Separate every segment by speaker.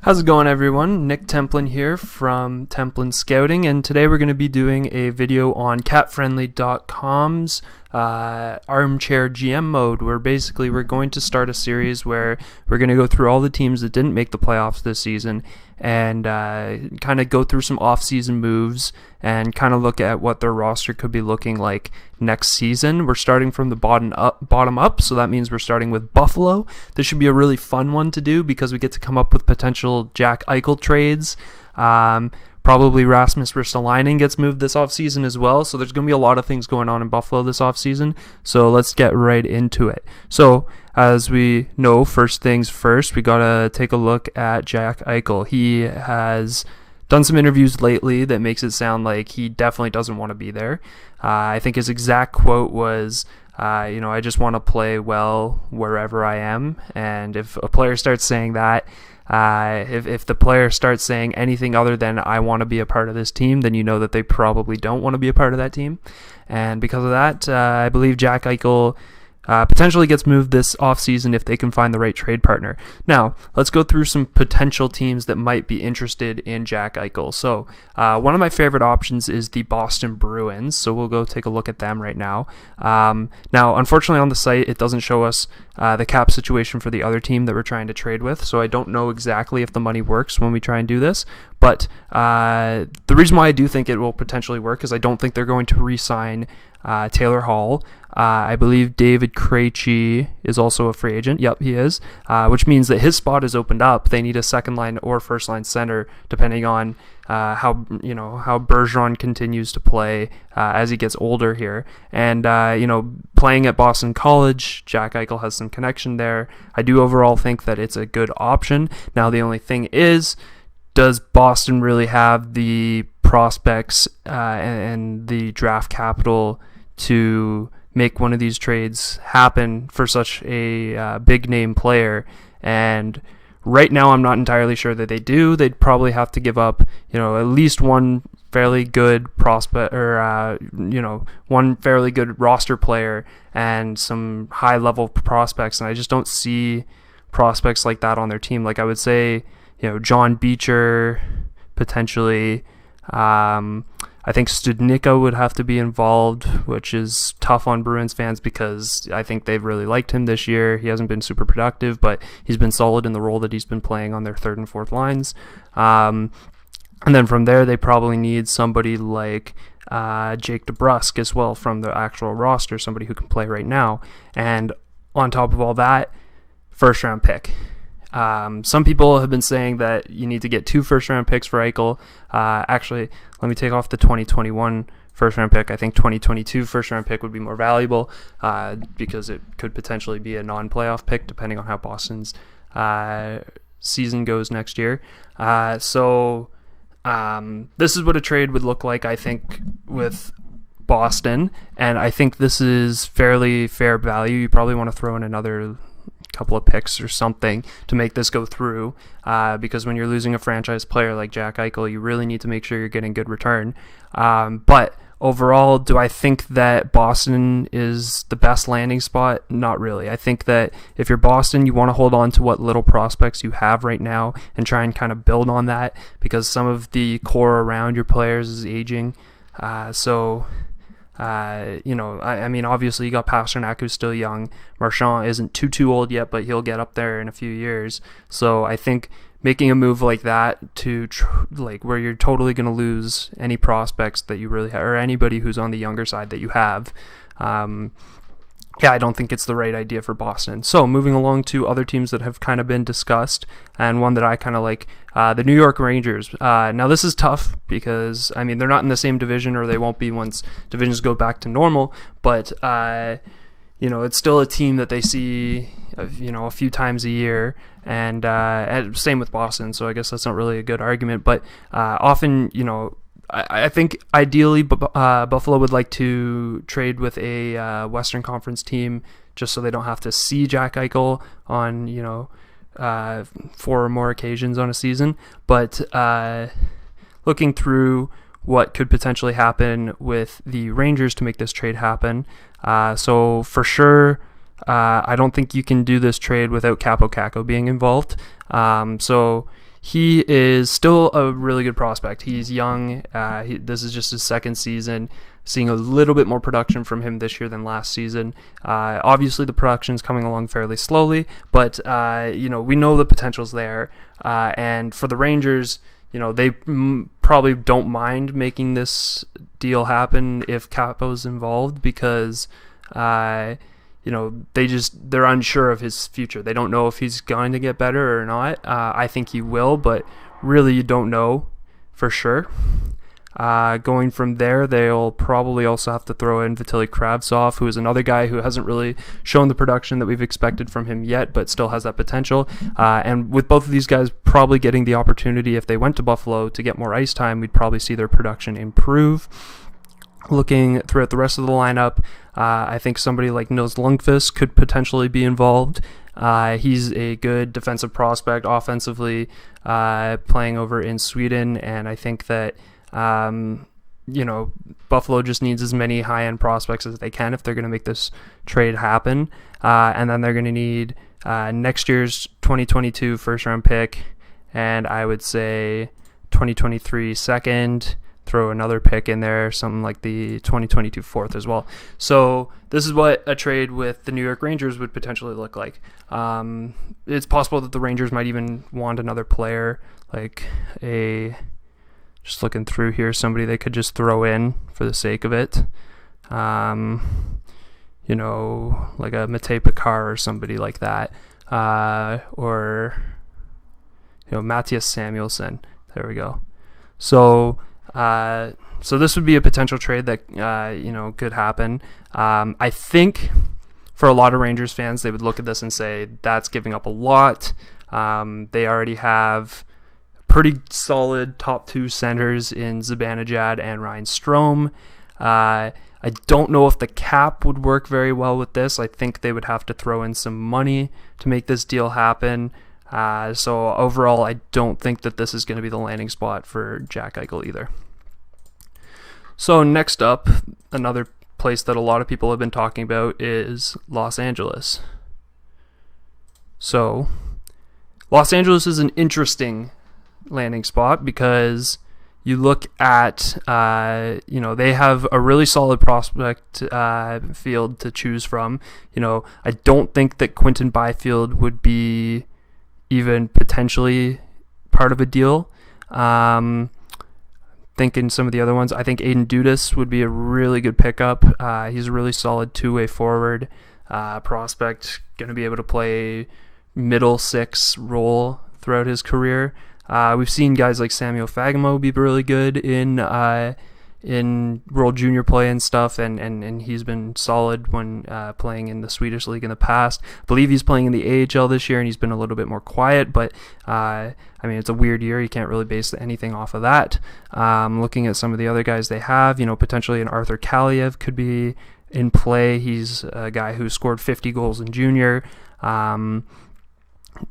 Speaker 1: How's it going, everyone? Nick Templin here from Templin Scouting, and today we're going to be doing a video on CapFriendly.com's armchair GM mode, where basically we're going to start a series where we're going to go through all the teams that didn't make the playoffs this season and kind of go through some off-season moves and kind of look at what their roster could be looking like next season. We're starting from the bottom up, so that means we're starting with Buffalo. This should be a really fun one to do because we get to come up with potential Jack Eichel trades. Probably Rasmus Daleen gets moved this offseason as well, so there's going to be a lot of things going on in Buffalo this offseason, so let's get right into it. So, as we know, first things first, we got to take a look at Jack Eichel. He has done some interviews lately that makes it sound like he definitely doesn't want to be there. I think his exact quote was, I just want to play well wherever I am, and if a player starts saying that, if the player starts saying anything other than I want to be a part of this team, then you know that they probably don't want to be a part of that team. And because of that, I believe Jack Eichel potentially gets moved this offseason if they can find the right trade partner. Now, let's go through some potential teams that might be interested in Jack Eichel. So, one of my favorite options is the Boston Bruins, so we'll go take a look at them right now. Now, unfortunately on the site, it doesn't show us the cap situation for the other team that we're trying to trade with, so I don't know exactly if the money works when we try and do this, but the reason why I do think it will potentially work is I don't think they're going to re-sign Taylor Hall. I believe David Krejci is also a free agent. Yep, he is, which means that his spot is opened up. They need a second line or first line center, depending on how Bergeron continues to play as he gets older here. And playing at Boston College, Jack Eichel has some connection there. I do overall think that it's a good option. Now, the only thing is, does Boston really have the prospects and the draft capital to make one of these trades happen for such a big name player? And right now I'm not entirely sure that they do. They'd probably have to give up at least one fairly good prospect or one fairly good roster player and some high level prospects, and I just don't see prospects like that on their team. Like, I would say John Beecher potentially. I think Studnicka would have to be involved, which is tough on Bruins fans because I think they've really liked him this year. He hasn't been super productive, but he's been solid in the role that he's been playing on their third and fourth lines. And then from there, they probably need somebody like Jake DeBrusk as well from the actual roster, somebody who can play right now. And on top of all that, first-round pick. Some people have been saying that you need to get 2 first-round picks for Eichel. Actually, let me take off the 2021 first-round pick. I think 2022 first-round pick would be more valuable because it could potentially be a non-playoff pick depending on how Boston's season goes next year. So this is what a trade would look like, I think, with Boston, and I think this is fairly fair value. You probably want to throw in another couple of picks or something to make this go through, because when you're losing a franchise player like Jack Eichel, you really need to make sure you're getting good return. But overall, do I think that Boston is the best landing spot? Not really. I think that if you're Boston, you want to hold on to what little prospects you have right now and try and kind of build on that, because some of the core around your players is aging. I mean, obviously you got Pasternak, who's still young. Marchand isn't too old yet, but he'll get up there in a few years. So I think making a move like that to where you're totally going to lose any prospects that you really have, or anybody who's on the younger side that you have, I don't think it's the right idea for Boston. So moving along to other teams that have kind of been discussed, and one that I kind of like, the New York Rangers. Now this is tough because, I mean, they're not in the same division, or they won't be once divisions go back to normal, but it's still a team that they see a few times a year, and same with Boston, so I guess that's not really a good argument, but often, I think ideally Buffalo would like to trade with a Western Conference team just so they don't have to see Jack Eichel on 4 or more occasions on a season. But looking through what could potentially happen with the Rangers to make this trade happen, so for sure I don't think you can do this trade without Capo Caco being involved. So he is still a really good prospect. He's young. This is just his second season. Seeing a little bit more production from him this year than last season. Obviously, the production's coming along fairly slowly, but we know the potential's there. And for the Rangers, they probably don't mind making this deal happen if Capo's involved, because they're unsure of his future. They don't know if he's going to get better or not. I think he will, but really you don't know for sure. Going from there, they'll probably also have to throw in Vitaly Kravtsov, who is another guy who hasn't really shown the production that we've expected from him yet, but still has that potential. And with both of these guys probably getting the opportunity, if they went to Buffalo, to get more ice time, we'd probably see their production improve. Looking throughout the rest of the lineup, I think somebody like Nils Lundqvist could potentially be involved. He's a good defensive prospect, offensively playing over in Sweden, and I think that Buffalo just needs as many high-end prospects as they can if they're going to make this trade happen. And then they're going to need next year's 2022 first-round pick, and I would say 2023 second, throw another pick in there, something like the 2022 fourth as well. So this is what a trade with the New York Rangers would potentially look like. It's possible that the Rangers might even want another player, just looking through here, somebody they could just throw in for the sake of it. Like a Mate Picard or somebody like that. Or Matthias Samuelsson. There we go. So this would be a potential trade that, could happen. I think for a lot of Rangers fans, they would look at this and say, that's giving up a lot. They already have pretty solid top two centers in Zibanejad and Ryan Strome. I don't know if the cap would work very well with this. I think they would have to throw in some money to make this deal happen. So overall, I don't think that this is going to be the landing spot for Jack Eichel either. So next up, another place that a lot of people have been talking about is Los Angeles. So Los Angeles is an interesting landing spot because you look at, they have a really solid prospect field to choose from. I don't think that Quinton Byfield would be even potentially part of a deal. Thinking some of the other ones, I think Aiden Dudas would be a really good pickup. He's a really solid two-way forward prospect, going to be able to play middle six role throughout his career. We've seen guys like Samuel Fagemo be really good in World Junior play and stuff, and he's been solid when playing in the Swedish league in the past. I believe he's playing in the AHL this year, and he's been a little bit more quiet, but it's a weird year. You can't really base anything off of that. Looking at some of the other guys they have, potentially an Arthur Kaliev could be in play. He's a guy who scored 50 goals in junior.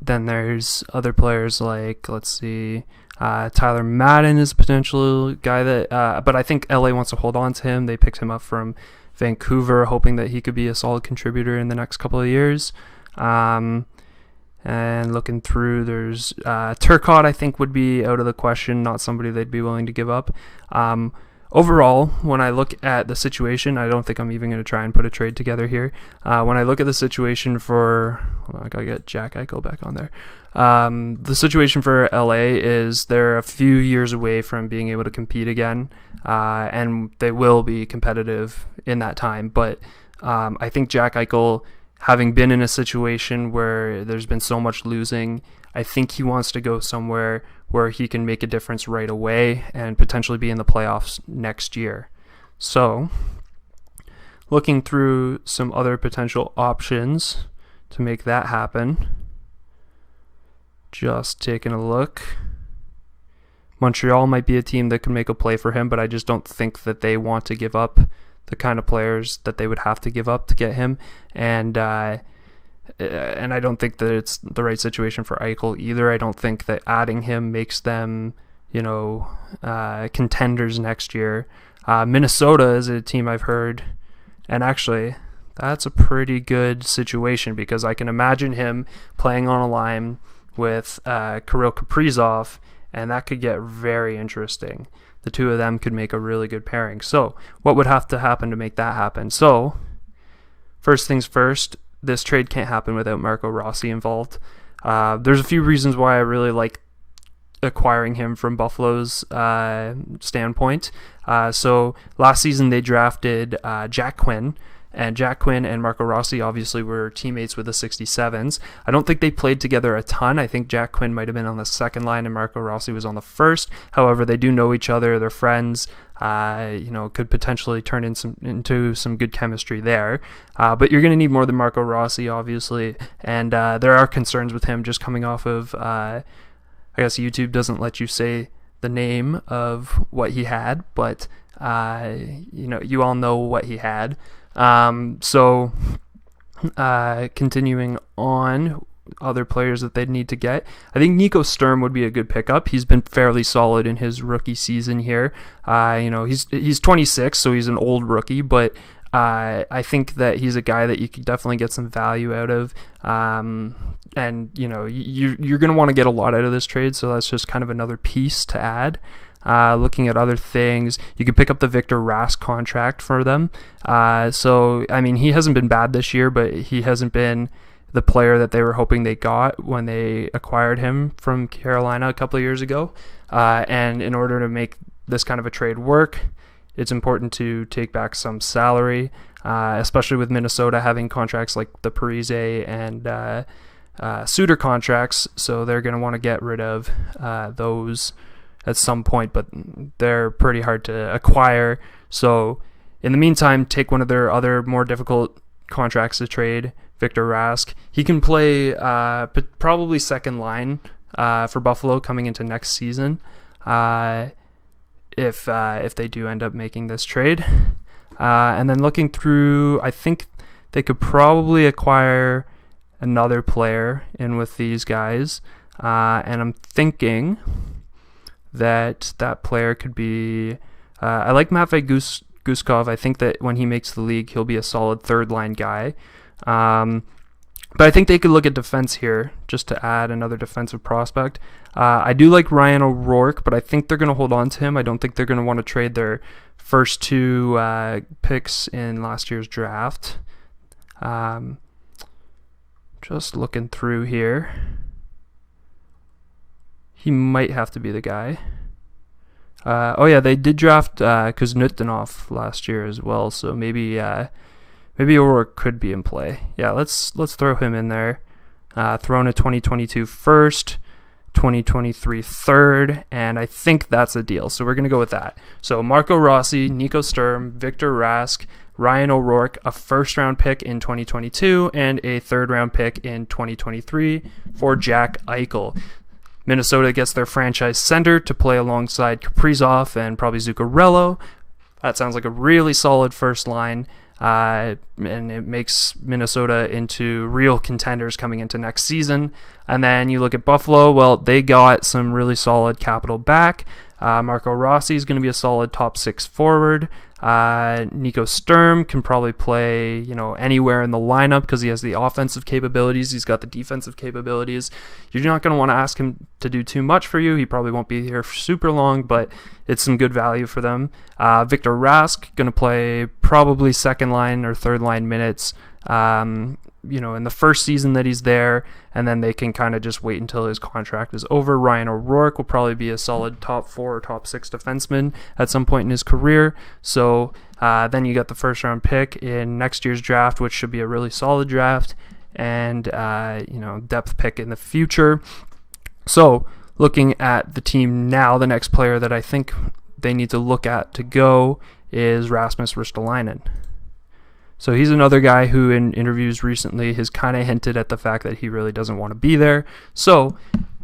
Speaker 1: Then there's other players like, Tyler Madden is a potential guy that, but I think LA wants to hold on to him. They picked him up from Vancouver, hoping that he could be a solid contributor in the next couple of years. And looking through, there's Turcotte, I think, would be out of the question, not somebody they'd be willing to give up. Overall, when I look at the situation, I don't think I'm even going to try and put a trade together here. When I look at the situation for... Hold on, I got to get Jack Eichel back on there. The situation for LA is they're a few years away from being able to compete again, and they will be competitive in that time. But I think Jack Eichel, having been in a situation where there's been so much losing, I think he wants to go somewhere where he can make a difference right away and potentially be in the playoffs next year. So, looking through some other potential options to make that happen, just taking a look. Montreal might be a team that can make a play for him, but I just don't think that they want to give up the kind of players that they would have to give up to get him. And I don't think that it's the right situation for Eichel either. I don't think that adding him makes them, contenders next year. Minnesota is a team I've heard, and actually, that's a pretty good situation because I can imagine him playing on a line with Kirill Kaprizov, and that could get very interesting. The two of them could make a really good pairing. So what would have to happen to make that happen? So first things first, this trade can't happen without Marco Rossi involved. There's a few reasons why I really like acquiring him from Buffalo's standpoint. So last season they drafted Jack Quinn, and Jack Quinn and Marco Rossi obviously were teammates with the 67s. I don't think they played together a ton. I think Jack Quinn might have been on the second line and Marco Rossi was on the first. However, they do know each other. They're friends. Could potentially turn into some good chemistry there. But you're going to need more than Marco Rossi, obviously. And there are concerns with him just coming off of, I guess YouTube doesn't let you say the name of what he had, but you all know what he had. Continuing on, other players that they'd need to get. I think Nico Sturm would be a good pickup. He's been fairly solid in his rookie season here. He's 26, so he's an old rookie, but I think that he's a guy that you could definitely get some value out of. You're going to want to get a lot out of this trade, so that's just kind of another piece to add. Looking at other things, you could pick up the Victor Rask contract for them. He hasn't been bad this year, but he hasn't been the player that they were hoping they got when they acquired him from Carolina a couple of years ago. And in order to make this kind of a trade work, it's important to take back some salary, especially with Minnesota having contracts like the Parise and Suter contracts. So they're going to want to get rid of those at some point, but they're pretty hard to acquire. So in the meantime, take one of their other more difficult contracts to trade, Victor Rask. He can play probably second line for Buffalo coming into next season if they do end up making this trade. And then looking through, I think they could probably acquire another player in with these guys. And I'm thinking that player could be... I like Matvei Guskov. I think that when he makes the league, he'll be a solid third-line guy. But I think they could look at defense here, just to add another defensive prospect. I do like Ryan O'Rourke, but I think they're going to hold on to him. I don't think they're going to want to trade their first two picks in last year's draft. Just looking through here. He might have to be the guy. They did draft Kuznetsov last year as well, so maybe O'Rourke could be in play. Yeah, let's throw him in there. Throw in a 2022 first, 2023 third, and I think that's a deal. So we're going to go with that. So Marco Rossi, Nico Sturm, Victor Rask, Ryan O'Rourke, a first-round pick in 2022, and a third-round pick in 2023 for Jack Eichel. Minnesota gets their franchise center to play alongside Kaprizov and probably Zuccarello. That sounds like a really solid first line, and it makes Minnesota into real contenders coming into next season. And then you look at Buffalo, well, they got some really solid capital back. Marco Rossi is going to be a solid top six forward. Nico Sturm can probably play, anywhere in the lineup because he has the offensive capabilities. He's got the defensive capabilities. You're not going to want to ask him to do too much for you. He probably won't be here for super long, but it's some good value for them. Victor Rask going to play probably second line or third line minutes. In the first season that he's there, and then they can kind of just wait until his contract is over. Ryan O'Rourke will probably be a solid top 4 or top 6 defenseman at some point in his career. So then you got the first round pick in next year's draft, which should be a really solid draft, and depth pick in the future. So looking at the team now, the next player that I think they need to look at to go is Rasmus Daleen. So he's another guy who in interviews recently has kind of hinted at the fact that he really doesn't want to be there. So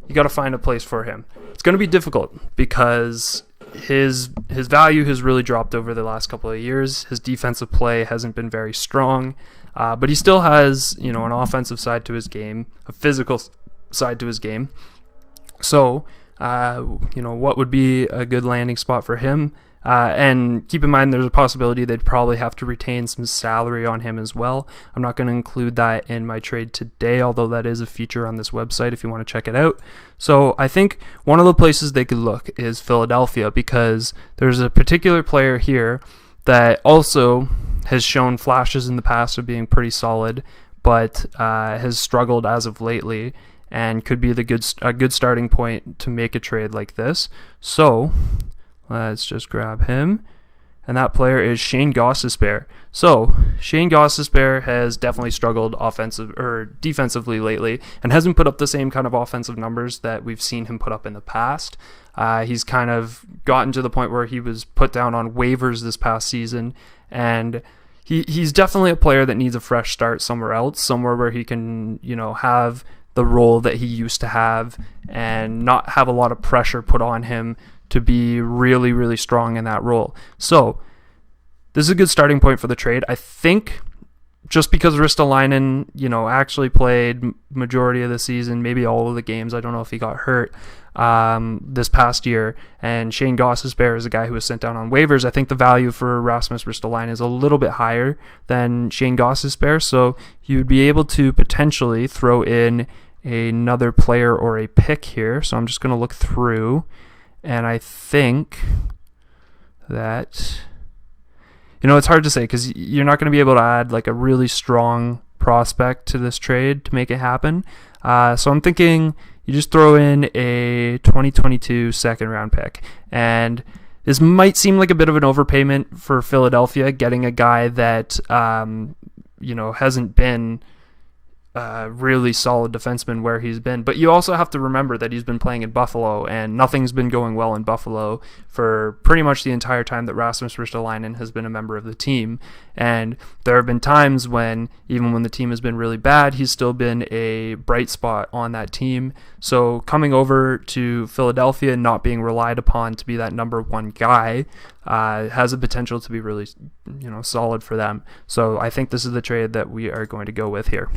Speaker 1: you got to find a place for him. It's going to be difficult because his value has really dropped over the last couple of years. His defensive play hasn't been very strong, but he still has an offensive side to his game, a physical side to his game. So what would be a good landing spot for him? And keep in mind, there's a possibility they'd probably have to retain some salary on him as well. I'm not going to include that in my trade today, although that is a feature on this website if you want to check it out. So I think one of the places they could look is Philadelphia, because there's a particular player here that also has shown flashes in the past of being pretty solid, but has struggled as of lately, and could be a good starting point to make a trade like this. So let's just grab him. And that player is Shane Gostisbehere. So Shane Gostisbehere has definitely struggled defensively lately, and hasn't put up the same kind of offensive numbers that we've seen him put up in the past. He's kind of gotten to the point where he was put down on waivers this past season, and he's definitely a player that needs a fresh start somewhere else, somewhere where he can, have the role that he used to have and not have a lot of pressure put on him to be really, really strong in that role. So this is a good starting point for the trade. I think just because Ristolainen, actually played majority of the season, maybe all of the games, I don't know if he got hurt this past year, and Shane Gostisbehere is a guy who was sent down on waivers. I think the value for Rasmus Ristolainen is a little bit higher than Shane Gostisbehere, so you'd be able to potentially throw in another player or a pick here. So I'm just going to look through, and I think that, it's hard to say because you're not going to be able to add like a really strong prospect to this trade to make it happen. So I'm thinking you just throw in a 2022 second round pick. And this might seem like a bit of an overpayment for Philadelphia, getting a guy that, hasn't been really solid defenseman where he's been. But you also have to remember that he's been playing in Buffalo, and nothing's been going well in Buffalo for pretty much the entire time that Rasmus Ristolainen has been a member of the team. And there have been times when, even when the team has been really bad, he's still been a bright spot on that team. So coming over to Philadelphia and not being relied upon to be that number one guy has a potential to be really, solid for them. So I think this is the trade that we are going to go with here.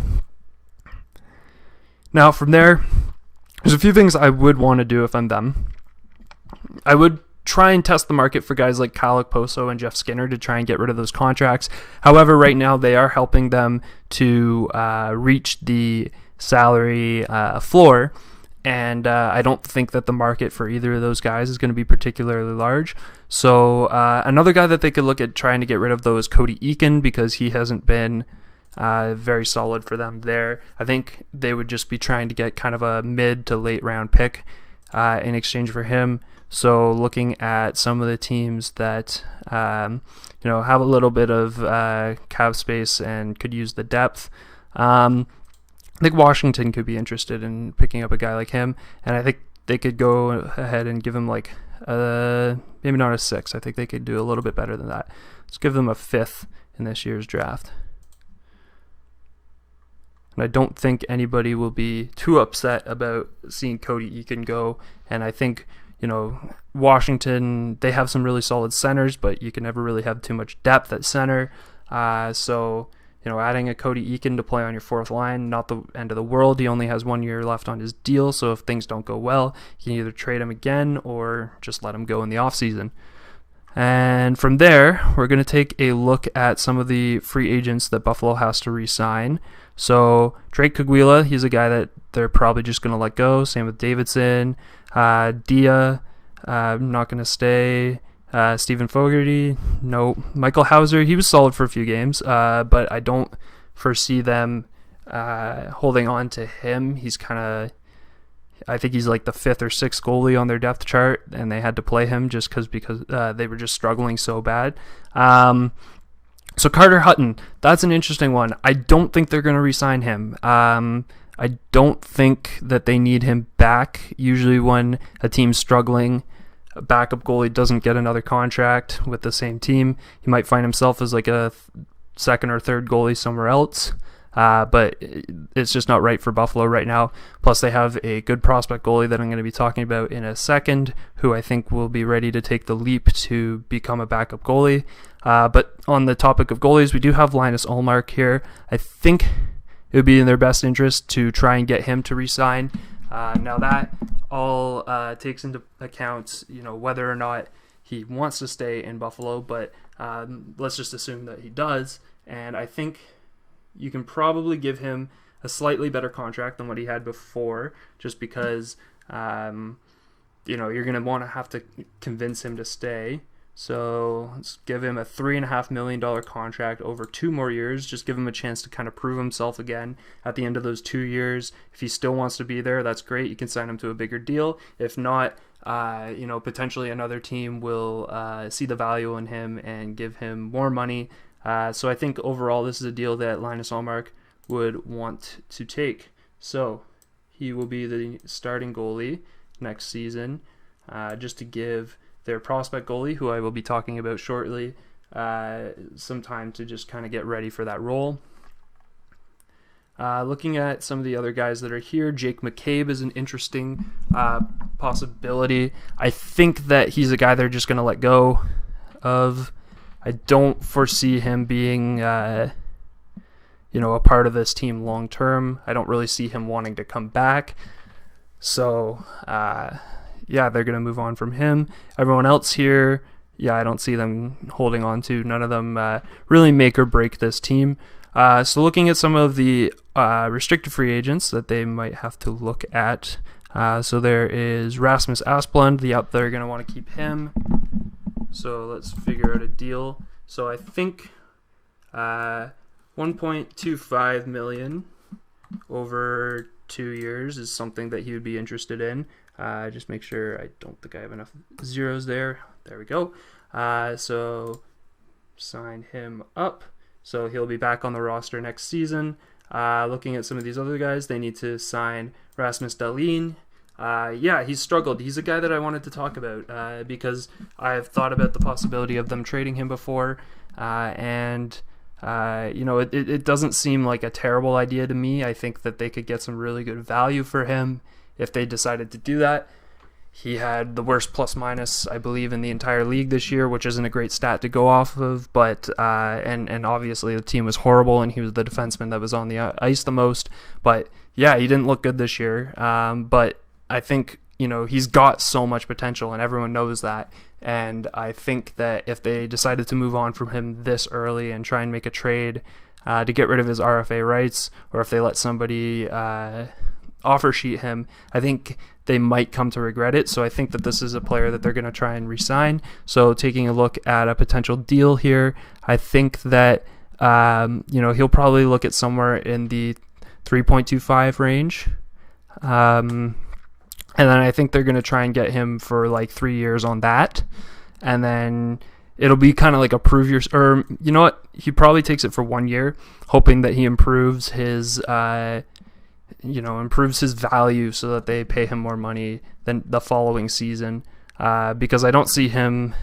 Speaker 1: Now, from there, there's a few things I would want to do if I'm them. I would try and test the market for guys like Kyle Okposo and Jeff Skinner to try and get rid of those contracts. However, right now they are helping them to reach the salary floor, and I don't think that the market for either of those guys is going to be particularly large. So another guy that they could look at trying to get rid of, though, is Cody Eakin, because he hasn't been very solid for them there. I think they would just be trying to get kind of a mid to late round pick in exchange for him. So looking at some of the teams that have a little bit of cap space and could use the depth, I think Washington could be interested in picking up a guy like him, and I think they could go ahead and give him like maybe not a 6. I think they could do a little bit better than that. Let's give them a 5th in this year's draft. And I don't think anybody will be too upset about seeing Cody Eakin go. And I think, Washington, they have some really solid centers, but you can never really have too much depth at center. So adding a Cody Eakin to play on your fourth line, not the end of the world. He only has 1 year left on his deal, so if things don't go well, you can either trade him again or just let him go in the offseason. And from there, we're going to take a look at some of the free agents that Buffalo has to re-sign. So Drake Kaguila, he's a guy that they're probably just going to let go. Same with Davidson. Dia, not going to stay. Stephen Fogarty, no. Michael Hauser, he was solid for a few games, but I don't foresee them holding on to him. He's I think he's like the 5th or 6th goalie on their depth chart, and they had to play him just because they were just struggling so bad. So Carter Hutton, that's an interesting one. I don't think they're going to re-sign him. I don't think that they need him back. Usually when a team's struggling, a backup goalie doesn't get another contract with the same team. He might find himself as like a 2nd or 3rd goalie somewhere else. But it's just not right for Buffalo right now. Plus, they have a good prospect goalie that I'm going to be talking about in a second, who I think will be ready to take the leap to become a backup goalie. But on the topic of goalies, we do have Linus Ulmark here. I think it would be in their best interest to try and get him to re-sign. Now that all takes into account, whether or not he wants to stay in Buffalo, but let's just assume that he does. And I think you can probably give him a slightly better contract than what he had before, just because you're going to want to have to convince him to stay. So let's give him a $3.5 million contract over 2 more years. Just give him a chance to kind of prove himself again at the end of those 2 years. If he still wants to be there, that's great. You can sign him to a bigger deal. If not, potentially another team will see the value in him and give him more money. So I think overall this is a deal that Linus Ulmark would want to take. So he will be the starting goalie next season, just to give their prospect goalie, who I will be talking about shortly, some time to just kind of get ready for that role. Looking at some of the other guys that are here, Jake Mccabe is an interesting possibility. I think that he's a guy they're just going to let go of. I don't foresee him being a part of this team long term. I don't really see him wanting to come back. So, they're going to move on from him. Everyone else here, I don't see them holding on to. None of them really make or break this team. So looking at some of the restricted free agents that they might have to look at. So there is Rasmus Asplund. They're going to want to keep him. So let's figure out a deal. So I think $1.25 million over 2 years is something that he would be interested in. Just make sure, I don't think I have enough zeros there. There we go. So sign him up. So he'll be back on the roster next season. Looking at some of these other guys, they need to sign Rasmus Daleen. He's struggled. He's a guy that I wanted to talk about because I've thought about the possibility of them trading him before. It doesn't seem like a terrible idea to me. I think that they could get some really good value for him if they decided to do that. He had the worst plus-minus, I believe, in the entire league this year, which isn't a great stat to go off of, but and obviously the team was horrible, and he was the defenseman that was on the ice the most. But, he didn't look good this year. But I think, he's got so much potential, and everyone knows that. And I think that if they decided to move on from him this early and try and make a trade to get rid of his RFA rights, or if they let somebody offer sheet him, I think they might come to regret it. So I think that this is a player that they're going to try and re-sign. So taking a look at a potential deal here, I think that he'll probably look at somewhere in the 3.25 range. And then I think they're going to try and get him for like 3 years on that. And then it'll be kind of like a prove your, or you know what? He probably takes it for 1 year, hoping that he improves his value so that they pay him more money than the following season. Because I don't see him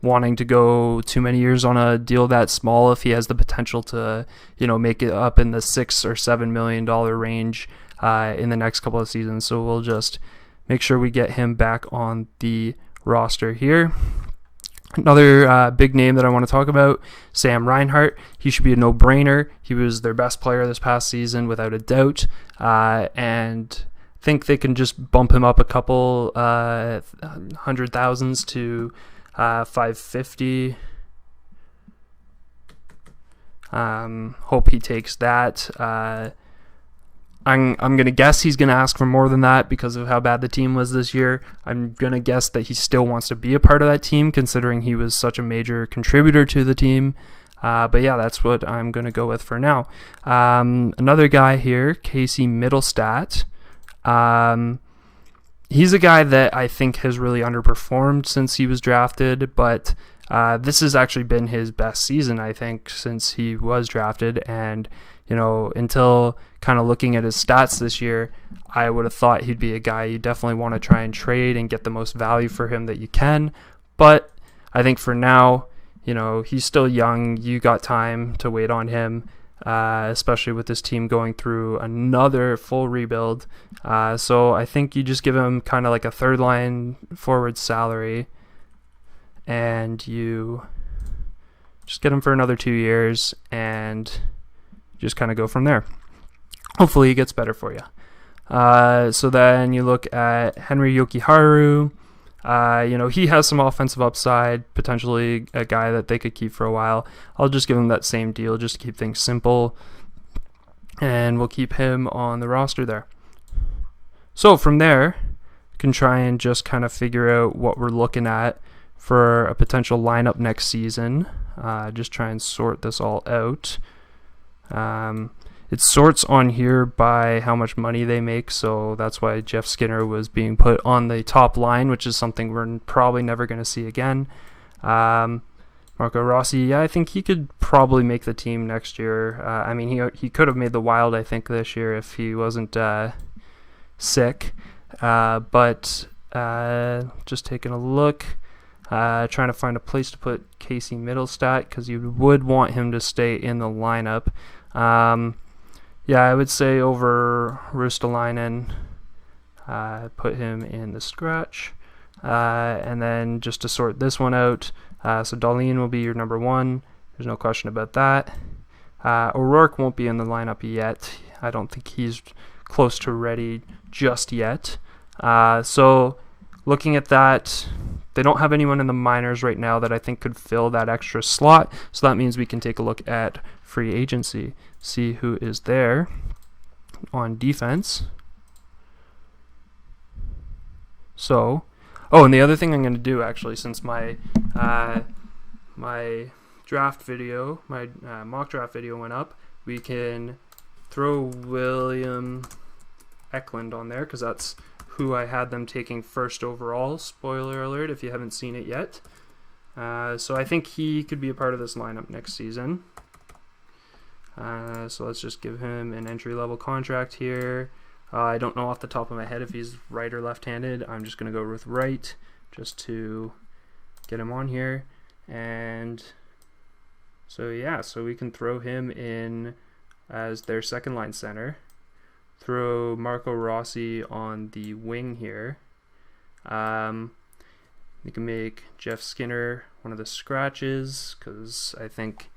Speaker 1: wanting to go too many years on a deal that small if he has the potential to, make it up in the $6 or $7 million range in the next couple of seasons. So we'll just make sure we get him back on the roster here. Another big name that I want to talk about, Sam Reinhart. He should be a no-brainer. He was their best player this past season without a doubt, and I think they can just bump him up a couple $100,000s to $550. Hope he takes that. I'm going to guess he's going to ask for more than that because of how bad the team was this year. I'm going to guess that he still wants to be a part of that team considering he was such a major contributor to the team. That's what I'm going to go with for now. Another guy here, Casey Middlestadt. He's a guy that I think has really underperformed since he was drafted, but this has actually been his best season, I think, since he was drafted. And until kind of looking at his stats this year, I would have thought he'd be a guy you definitely want to try and trade and get the most value for him that you can. But I think for now, he's still young. You got time to wait on him, especially with this team going through another full rebuild. So I think you just give him kind of like a third line forward salary, and you just get him for another 2 years and just kind of go from there. Hopefully he gets better for you. So then you look at Henry Yokiharu. He has some offensive upside, potentially a guy that they could keep for a while. I'll just give him that same deal just to keep things simple, and we'll keep him on the roster there. So from there, we can try and just kind of figure out what we're looking at for a potential lineup next season. Just try and sort this all out. It sorts on here by how much money they make, so that's why Jeff Skinner was being put on the top line, which is something we're probably never going to see again. Marco Rossi, I think he could probably make the team next year. He could have made the Wild, I think, this year if he wasn't sick. But just taking a look, trying to find a place to put Casey Middlestadt, because you would want him to stay in the lineup. I would say over Ristolainen, put him in the scratch. And then just to sort this one out, so Daleen will be your number 1. There's no question about that. O'Rourke won't be in the lineup yet. I don't think he's close to ready just yet. So looking at that, they don't have anyone in the minors right now that I think could fill that extra slot. So that means we can take a look at free agency, see who is there on defense. So, and the other thing I'm going to do, actually, since my draft video, my mock draft video went up, we can throw William Eklund on there, because that's who I had them taking first overall. Spoiler alert if you haven't seen it yet. So I think he could be a part of this lineup next season. So let's just give him an entry-level contract here. I don't know off the top of my head if he's right or left-handed. I'm just going to go with right just to get him on here. And so we can throw him in as their second-line center. Throw Marco Rossi on the wing here. You can make Jeff Skinner one of the scratches, because I think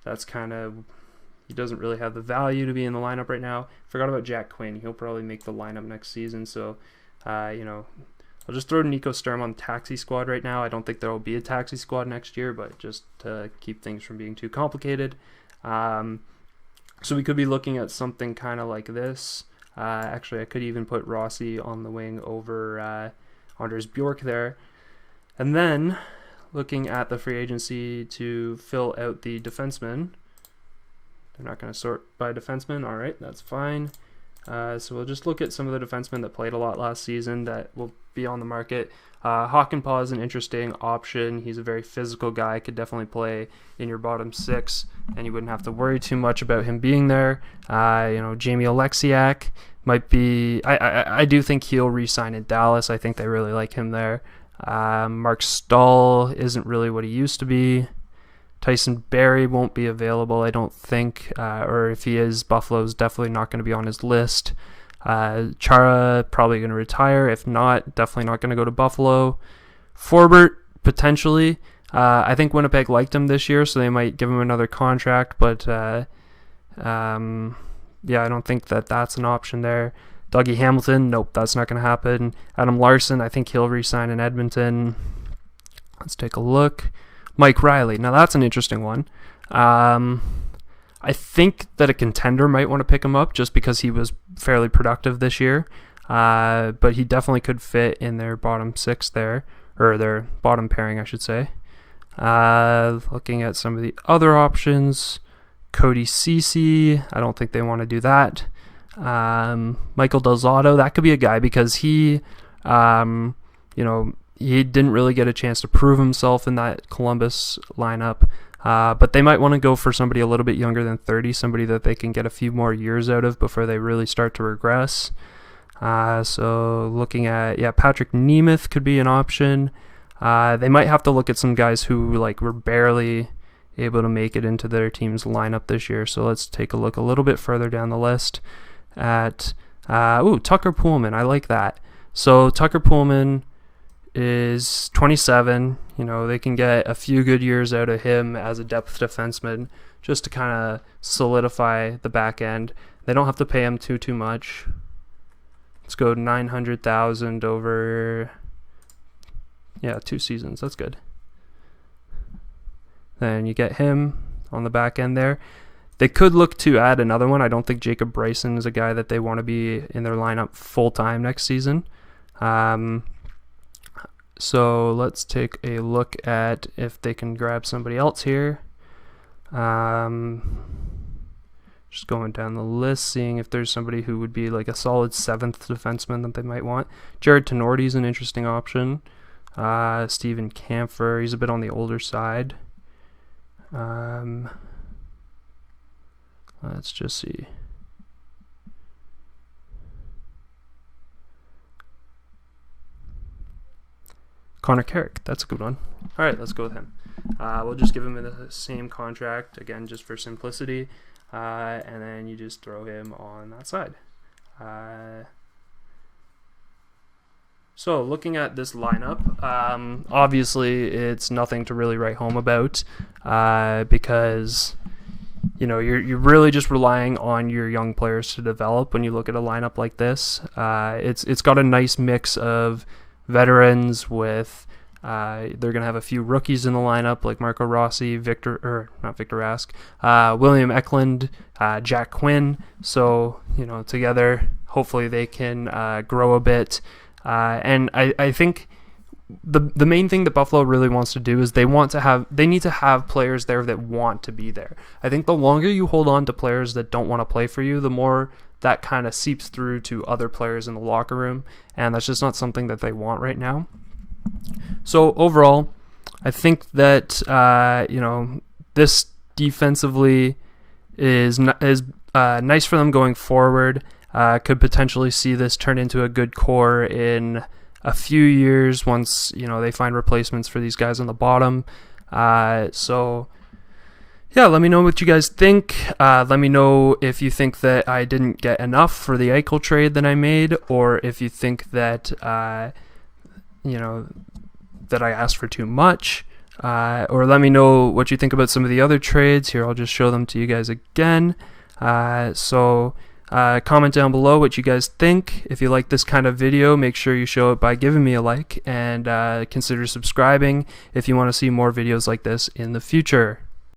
Speaker 1: that's he doesn't really have the value to be in the lineup right now. Forgot about Jack Quinn. He'll probably make the lineup next season. So, I'll just throw Nico Sturm on the taxi squad right now. I don't think there will be a taxi squad next year, but just to keep things from being too complicated. So we could be looking at something kind of like this. Actually, I could even put Rossi on the wing over Anders Bjork there. And then looking at the free agency to fill out the defensemen. They're not going to sort by defenseman. All right, that's fine. So we'll just look at some of the defensemen that played a lot last season that will be on the market. Hakanpää is an interesting option. He's a very physical guy, could definitely play in your bottom 6, and you wouldn't have to worry too much about him being there. Jamie Oleksiak might be. I do think he'll re-sign in Dallas. I think they really like him there. Mark Stahl isn't really what he used to be. Tyson Barrie won't be available, I don't think, or if he is, Buffalo's definitely not going to be on his list. Chara probably going to retire. If not, definitely not going to go to Buffalo. Forbert, potentially. I think Winnipeg liked him this year, so they might give him another contract, but I don't think that's an option there. Dougie Hamilton, nope, that's not going to happen. Adam Larson, I think he'll re-sign in Edmonton. Let's take a look. Mike Riley, now that's an interesting one. I think that a contender might want to pick him up just because he was fairly productive this year. But he definitely could fit in their bottom 6 there, or their bottom pairing, I should say. Looking at some of the other options, Cody Ceci, I don't think they want to do that. Michael Delatto, that could be a guy because he didn't really get a chance to prove himself in that Columbus lineup. But they might want to go for somebody a little bit younger than 30, somebody that they can get a few more years out of before they really start to regress. So looking at, Patrick Nemeth could be an option. They might have to look at some guys who were barely able to make it into their team's lineup this year. So let's take a look a little bit further down the list at Tucker Pullman. I like that. So Tucker Pullman is 27. They can get a few good years out of him as a depth defenseman just to kind of solidify the back end. They don't have to pay him too much. Let's go $900,000 over Yeah, 2 seasons. That's good. Then you get him on the back end there. They could look to add another one. I don't think Jacob Bryson is a guy that they want to be in their lineup full-time next season. So let's take a look at if they can grab somebody else here. Just going down the list, seeing if there's somebody who would be like a solid 7th defenseman that they might want. Jared Tenorti is an interesting option. Steven Kampfer, he's a bit on the older side. Let's just see. Connor Carrick, that's a good one. All right, let's go with him. We'll just give him the same contract, again, just for simplicity. And then you just throw him on that side. So looking at this lineup, obviously it's nothing to really write home about, because you're really just relying on your young players to develop when you look at a lineup like this. It's got a nice mix of veterans with they're going to have a few rookies in the lineup like Marco Rossi, not Victor Rask, William Eklund, Jack Quinn. So, together, hopefully they can grow a bit. And I think the main thing that Buffalo really wants to do is they need to have players there that want to be there. I think the longer you hold on to players that don't want to play for you, the more that kind of seeps through to other players in the locker room, and that's just not something that they want right now. So overall, I think that this defensively is nice for them going forward. Could potentially see this turn into a good core in a few years once they find replacements for these guys on the bottom. So yeah, let me know what you guys think. Let me know if you think that I didn't get enough for the Eichel trade that I made, or if you think that that I asked for too much. Or let me know what you think about some of the other trades. Here, I'll just show them to you guys again. Comment down below what you guys think. If you like this kind of video, make sure you show it by giving me a like, and consider subscribing if you want to see more videos like this in the future.